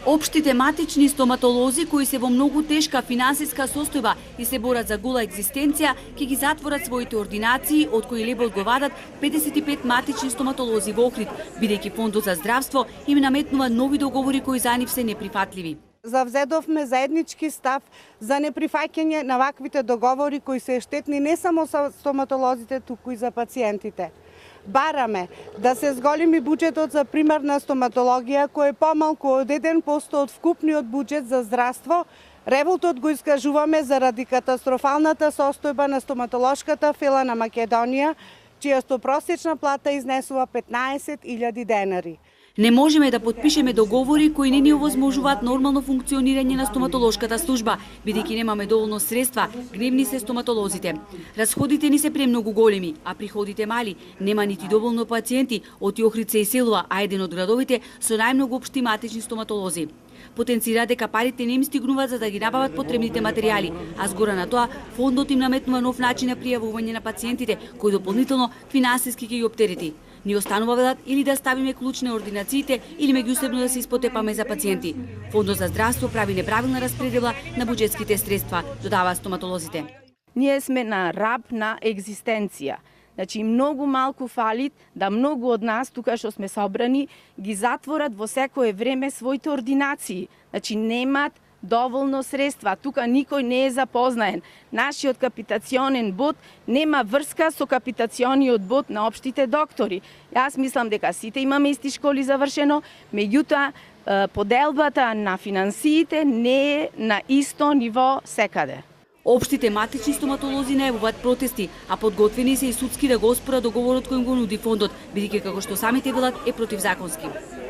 Општите матични стоматолози кои се во многу тешка финансиска состојба и се борат за гола екзистенција, ќе ги затворат своите ординации, од кои лебот го вадат 55 матични стоматолози во Охрид, бидејќи Фондот за здравство им наметнува нови договори кои за нив се неприфатливи. Завзедовме заеднички став за неприфаќање на ваквите договори кои се штетни не само за стоматолозите, туку и за пациентите. Бараме да се зголеми буџетот за примарна стоматологија, кој е помалку од 1% од вкупниот буџет за здравство. Револтот го искажуваме заради катастрофалната состојба на стоматолошката фила на Македонија, чијата просечна плата изнесува 15.000 денари. Не можеме да потпишеме договори кои не ни овозможуваат нормално функционирање на стоматолошката служба, бидејќи немаме доволно средства, гневни се стоматолозите. Расходите ни се премногу големи, а приходите мали. Нема нити доволно пациенти, од Охрид се иселува, а еден од градовите со најмногу општи матични стоматолози. Потенцира дека парите не им стигнуваат за да ги набават потребните материјали, а згора на тоа фондот им наметнува нов начин на пријавување на пациентите, кој дополнително финансиски ќе ги оптерети. Ни останува велат или да ставиме клуч на ординациите или меѓусебно да се испотепаме за пациенти. Фондот за здравство прави неправилна распредела на буџетските средства, додаваат стоматолозите. Ние сме на раб на екзистенција. Значи, многу малку фалит да многу од нас, тука што сме собрани, ги затворат во секое време своите ординации. Значи, немат доволно средства. Тука никој не е запознаен. Нашиот капитационен бод нема врска со капитациониот бод на општите доктори. Јас мислам дека сите имаме исти школи завршено, меѓутоа поделбата на финансиите не е на исто ниво секаде. Општите матични стоматолози најавуваат протести, а подготвени се и судски да го оспорат договорот кој им го нуди фондот, бидејќи како што самите велат е противзаконски.